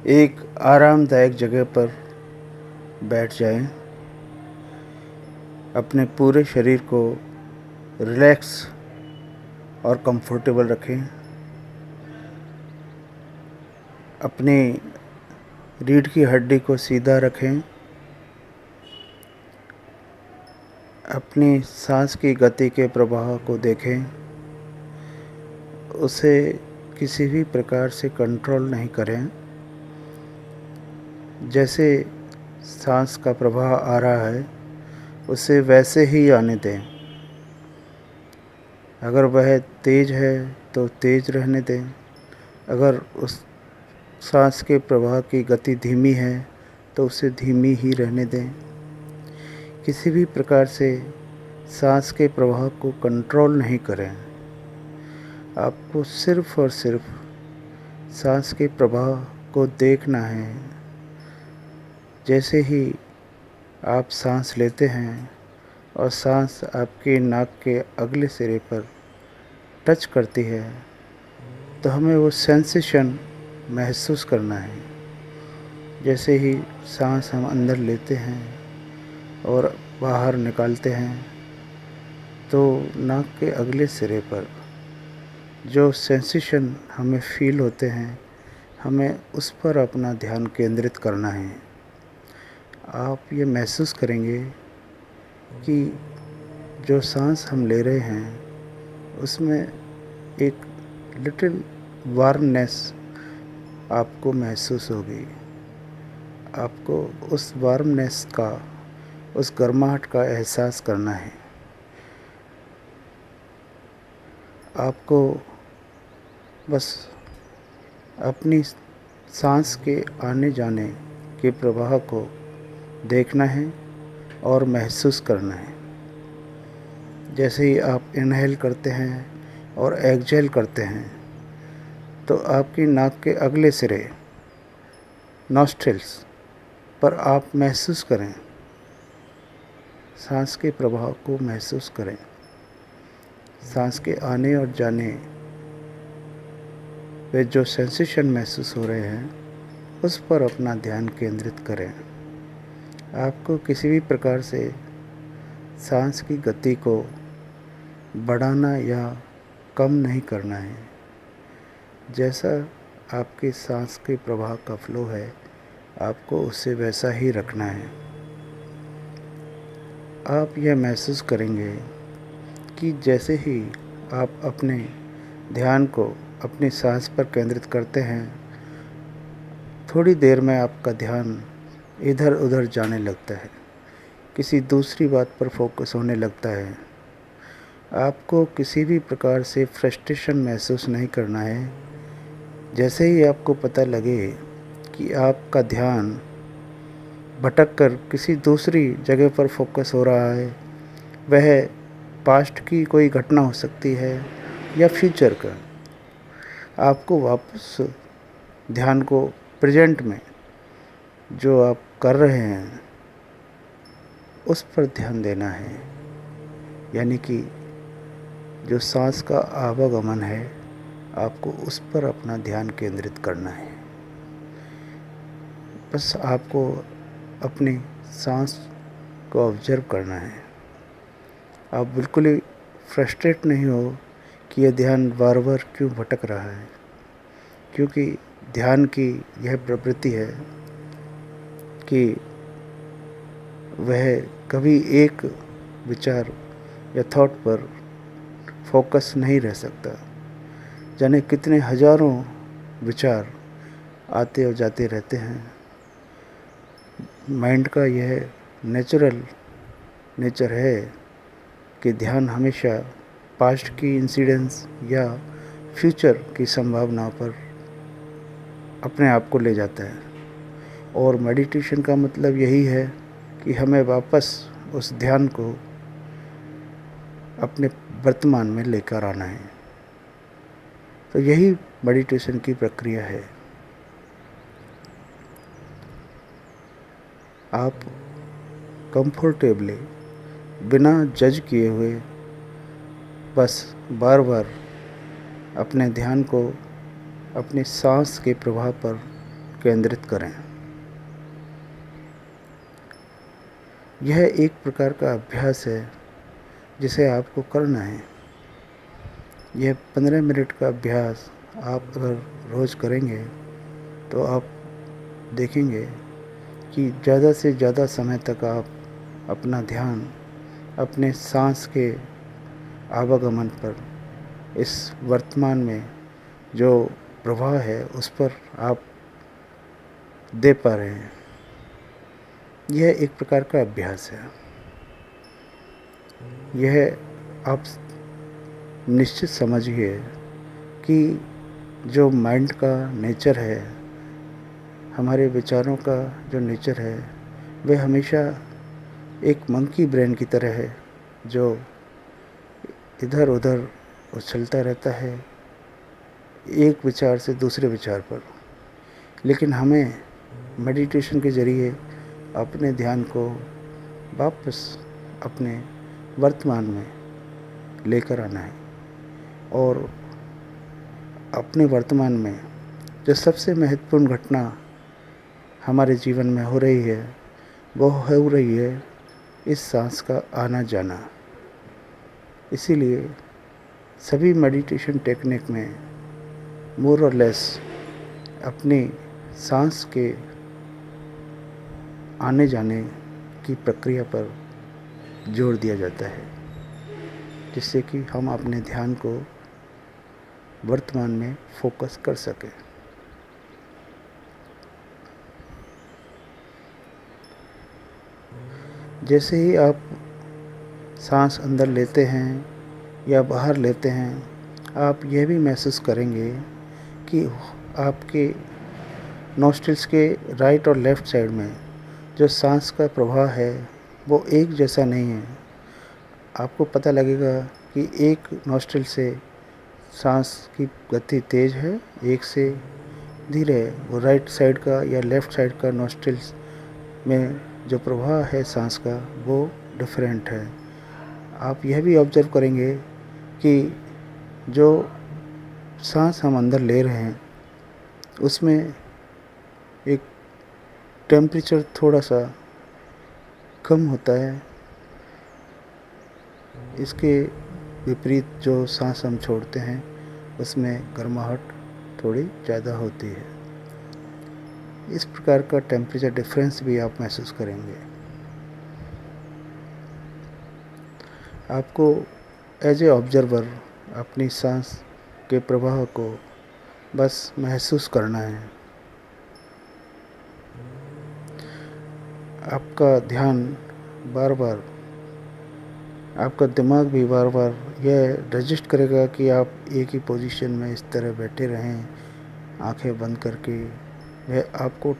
एक आरामदायक जगह पर बैठ जाएं। अपने पूरे शरीर को रिलैक्स और कंफर्टेबल रखें। अपनी रीढ़ की हड्डी को सीधा रखें। अपनी सांस की गति के प्रवाह को देखें। उसे किसी भी प्रकार से कंट्रोल नहीं करें। जैसे सांस का प्रवाह आ रहा है उसे वैसे ही आने दें। अगर वह तेज़ है तो तेज़ रहने दें। अगर उस सांस के प्रवाह की गति धीमी है तो उसे धीमी ही रहने दें। किसी भी प्रकार से सांस के प्रवाह को कंट्रोल नहीं करें। आपको सिर्फ़ और सिर्फ सांस के प्रवाह को देखना है। जैसे ही आप सांस लेते हैं और सांस आपके नाक के अगले सिरे पर टच करती है तो हमें वो सेंसेशन महसूस करना है। जैसे ही सांस हम अंदर लेते हैं और बाहर निकालते हैं तो नाक के अगले सिरे पर जो सेंसेशन हमें फ़ील होते हैं हमें उस पर अपना ध्यान केंद्रित करना है। आप ये महसूस करेंगे कि जो सांस हम ले रहे हैं उसमें एक लिटिल वार्मनेस आपको महसूस होगी। आपको उस वार्मनेस का, उस गर्माहट का एहसास करना है। आपको बस अपनी सांस के आने जाने के प्रवाह को देखना है और महसूस करना है। जैसे ही आप इनहेल करते हैं और एक्सहेल करते हैं तो आपकी नाक के अगले सिरे नॉस्ट्रिल्स पर आप महसूस करें, सांस के प्रवाह को महसूस करें। सांस के आने और जाने वे जो सेंसेशन महसूस हो रहे हैं उस पर अपना ध्यान केंद्रित करें। आपको किसी भी प्रकार से सांस की गति को बढ़ाना या कम नहीं करना है। जैसा आपके सांस के प्रवाह का फ्लो है आपको उसे वैसा ही रखना है। आप यह महसूस करेंगे कि जैसे ही आप अपने ध्यान को अपनी सांस पर केंद्रित करते हैं थोड़ी देर में आपका ध्यान इधर उधर जाने लगता है, किसी दूसरी बात पर फोकस होने लगता है। आपको किसी भी प्रकार से फ्रस्ट्रेशन महसूस नहीं करना है। जैसे ही आपको पता लगे कि आपका ध्यान भटक कर किसी दूसरी जगह पर फोकस हो रहा है, वह पास्ट की कोई घटना हो सकती है या फ्यूचर का, आपको वापस ध्यान को प्रेजेंट में जो आप कर रहे हैं उस पर ध्यान देना है। यानी कि जो सांस का आवागमन है आपको उस पर अपना ध्यान केंद्रित करना है। बस आपको अपनी सांस को ऑब्जर्व करना है। आप बिल्कुल ही फ्रस्ट्रेट नहीं हो कि यह ध्यान बार बार क्यों भटक रहा है, क्योंकि ध्यान की यह प्रवृत्ति है कि वह कभी एक विचार या थॉट पर फोकस नहीं रह सकता। जाने कितने हजारों विचार आते और जाते रहते हैं। माइंड का यह नेचर है कि ध्यान हमेशा पास्ट की इंसिडेंट्स या फ्यूचर की संभावना पर अपने आप को ले जाता है। और मेडिटेशन का मतलब यही है कि हमें वापस उस ध्यान को अपने वर्तमान में लेकर आना है। तो यही मेडिटेशन की प्रक्रिया है। आप कंफर्टेबली बिना जज किए हुए बस बार बार अपने ध्यान को अपने सांस के प्रवाह पर केंद्रित करें। यह एक प्रकार का अभ्यास है जिसे आपको करना है। यह 15 मिनट का अभ्यास आप अगर रोज़ करेंगे तो आप देखेंगे कि ज़्यादा से ज़्यादा समय तक आप अपना ध्यान अपने सांस के आवागमन पर, इस वर्तमान में जो प्रवाह है उस पर आप दे पा रहे हैं। यह एक प्रकार का अभ्यास है। यह आप निश्चित समझिए कि जो माइंड का नेचर है, हमारे विचारों का जो नेचर है, वह हमेशा एक मंकी ब्रेन की तरह है जो इधर उधर उछलता रहता है एक विचार से दूसरे विचार पर। लेकिन हमें मेडिटेशन के ज़रिए अपने ध्यान को वापस अपने वर्तमान में लेकर आना है और अपने वर्तमान में जो सबसे महत्वपूर्ण घटना हमारे जीवन में हो रही है वो हो रही है इस सांस का आना जाना। इसीलिए सभी मेडिटेशन टेक्निक में मोर और लेस अपनी सांस के आने जाने की प्रक्रिया पर जोर दिया जाता है, जिससे कि हम अपने ध्यान को वर्तमान में फोकस कर सकें। जैसे ही आप सांस अंदर लेते हैं या बाहर लेते हैं, आप यह भी महसूस करेंगे कि आपके नॉस्ट्रिल्स के राइट और लेफ़्ट साइड में जो सांस का प्रवाह है वो एक जैसा नहीं है। आपको पता लगेगा कि एक नॉस्ट्रिल से सांस की गति तेज़ है, एक से धीरे है। वो राइट साइड का या लेफ़्ट साइड का नॉस्ट्रिल्स में जो प्रवाह है सांस का वो डिफरेंट है। आप यह भी ऑब्ज़र्व करेंगे कि जो सांस हम अंदर ले रहे हैं उसमें एक टेम्परेचर थोड़ा सा कम होता है। इसके विपरीत जो सांस हम छोड़ते हैं उसमें गर्माहट थोड़ी ज़्यादा होती है। इस प्रकार का टेम्परेचर डिफरेंस भी आप महसूस करेंगे। आपको एज ए ऑब्जर्वर अपनी सांस के प्रवाह को बस महसूस करना है। आपका ध्यान बार बार, आपका दिमाग भी बार बार यह रजिस्ट करेगा कि आप एक ही पोजीशन में इस तरह बैठे रहें आंखें बंद करके। वह आपको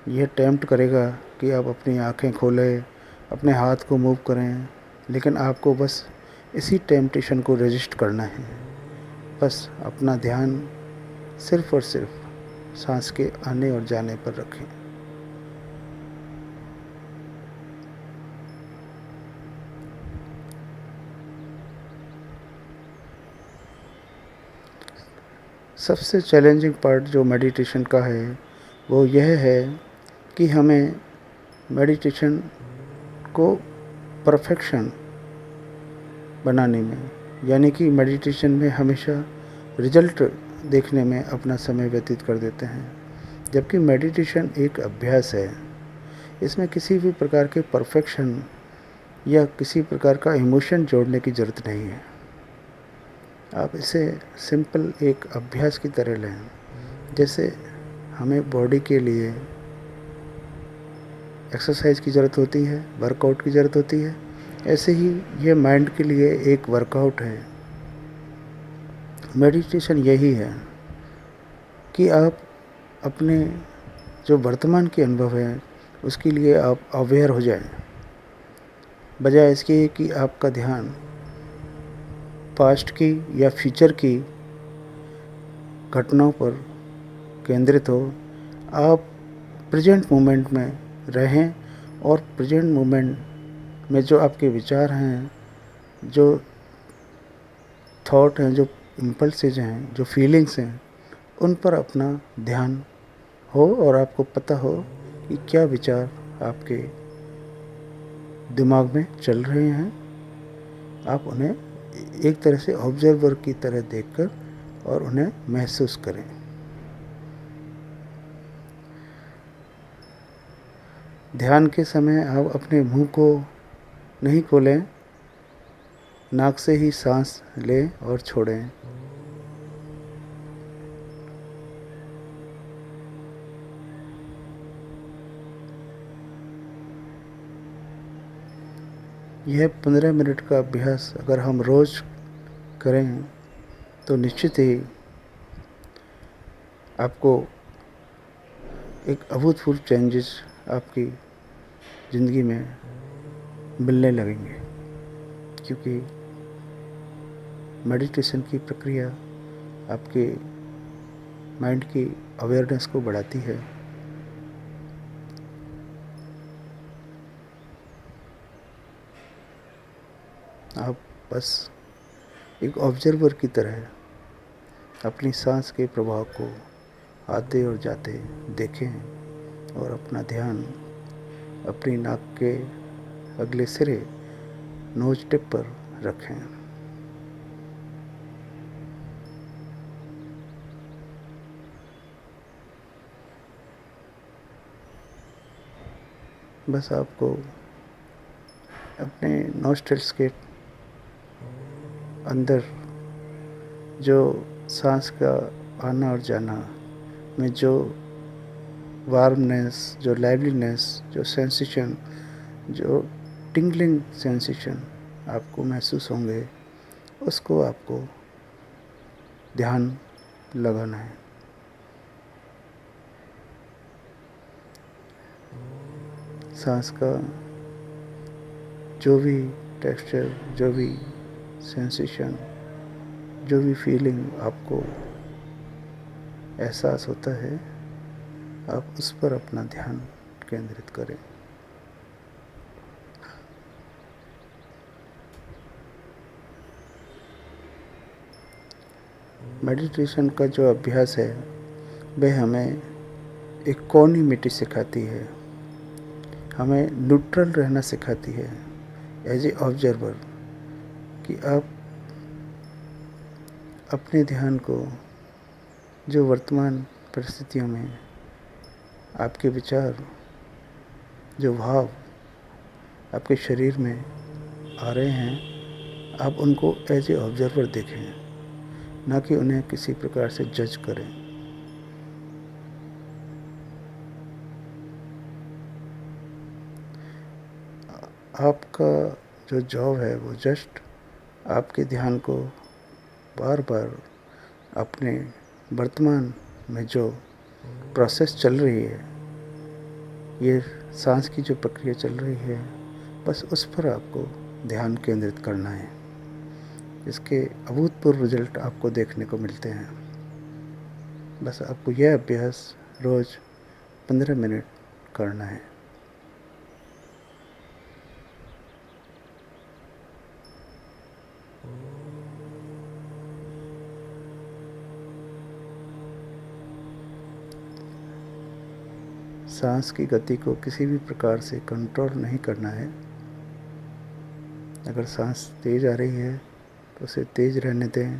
यह टेम्प्ट करेगा कि आप अपनी आंखें खोलें, अपने हाथ को मूव करें, लेकिन आपको बस इसी टेम्पटेशन को रजिस्ट करना है। बस अपना ध्यान सिर्फ़ और सिर्फ सांस के आने और जाने पर रखें। सबसे चैलेंजिंग पार्ट जो मेडिटेशन का है वो यह है कि हमें मेडिटेशन को परफेक्शन बनाने में, यानी कि मेडिटेशन में हमेशा रिजल्ट देखने में अपना समय व्यतीत कर देते हैं, जबकि मेडिटेशन एक अभ्यास है। इसमें किसी भी प्रकार के परफेक्शन या किसी प्रकार का इमोशन जोड़ने की ज़रूरत नहीं है। आप इसे सिंपल एक अभ्यास की तरह लें। जैसे हमें बॉडी के लिए एक्सरसाइज की ज़रूरत होती है, वर्कआउट की ज़रूरत होती है, ऐसे ही ये माइंड के लिए एक वर्कआउट है। मेडिटेशन यही है कि आप अपने जो वर्तमान के अनुभव हैं उसके लिए आप अवेयर हो जाएं, बजाय इसके कि आपका ध्यान पास्ट की या फ्यूचर की घटनाओं पर केंद्रित हो। आप प्रेजेंट मोमेंट में रहें और प्रेजेंट मोमेंट में जो आपके विचार हैं, जो थॉट हैं, जो इम्पल्सेस हैं, जो फीलिंग्स हैं, उन पर अपना ध्यान हो और आपको पता हो कि क्या विचार आपके दिमाग में चल रहे हैं। आप उन्हें एक तरह से ऑब्जर्वर की तरह देखकर और उन्हें महसूस करें। ध्यान के समय आप अपने मुंह को नहीं खोलें, नाक से ही सांस लें और छोड़ें। यह 15 मिनट का अभ्यास अगर हम रोज़ करें तो निश्चित ही आपको एक अभूतपूर्व चेंजेस आपकी ज़िंदगी में मिलने लगेंगे, क्योंकि मेडिटेशन की प्रक्रिया आपके माइंड की अवेयरनेस को बढ़ाती है। आप बस एक ऑब्जर्वर की तरह अपनी सांस के प्रभाव को आते और जाते देखें और अपना ध्यान अपनी नाक के अगले सिरे नोज टिप पर रखें। बस आपको अपने नॉस्ट्रिल्स के अंदर जो सांस का आना और जाना में जो वार्मनेस, जो लाइवलीनेस, जो सेंसेशन, जो टिंगलिंग सेंसेशन आपको महसूस होंगे, उसको आपको ध्यान लगाना है। सांस का जो भी टेक्सचर, जो भी सेंसेशन, जो भी फीलिंग आपको एहसास होता है, आप उस पर अपना ध्यान केंद्रित करें। मेडिटेशन का जो अभ्यास है वह हमें इक्वानिमिटी सिखाती है, हमें न्यूट्रल रहना सिखाती है एज ए ऑब्जर्वर, कि आप अपने ध्यान को जो वर्तमान परिस्थितियों में आपके विचार, जो भाव आपके शरीर में आ रहे हैं, आप उनको एज ए ऑब्जर्वर देखें, ना कि उन्हें किसी प्रकार से जज करें। आपका जो जॉब है वो जस्ट आपके ध्यान को बार बार अपने वर्तमान में जो प्रोसेस चल रही है, ये सांस की जो प्रक्रिया चल रही है, बस उस पर आपको ध्यान केंद्रित करना है। इसके अभूतपूर्व रिजल्ट आपको देखने को मिलते हैं। बस आपको यह अभ्यास रोज़ 15 मिनट करना है। सांस की गति को किसी भी प्रकार से कंट्रोल नहीं करना है। अगर सांस तेज़ आ रही है तो उसे तेज़ रहने दें,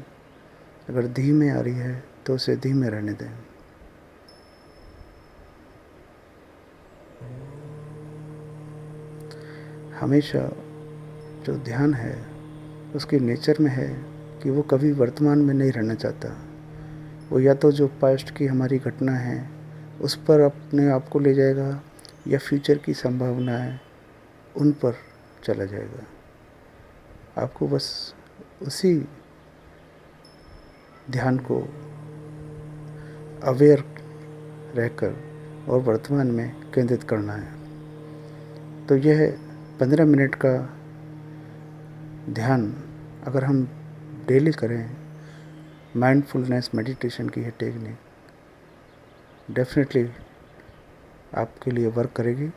अगर धीमे आ रही है तो उसे धीमे रहने दें। हमेशा जो ध्यान है उसके नेचर में है कि वो कभी वर्तमान में नहीं रहना चाहता। वो या तो जो पास्ट की हमारी घटना है उस पर अपने आप को ले जाएगा, या फ्यूचर की संभावना है उन पर चला जाएगा। आपको बस उसी ध्यान को अवेयर रहकर और वर्तमान में केंद्रित करना है। तो यह 15 मिनट का ध्यान अगर हम डेली करें, माइंडफुलनेस मेडिटेशन की यह टेक्निक डेफिनेटली आपके लिए वर्क करेगी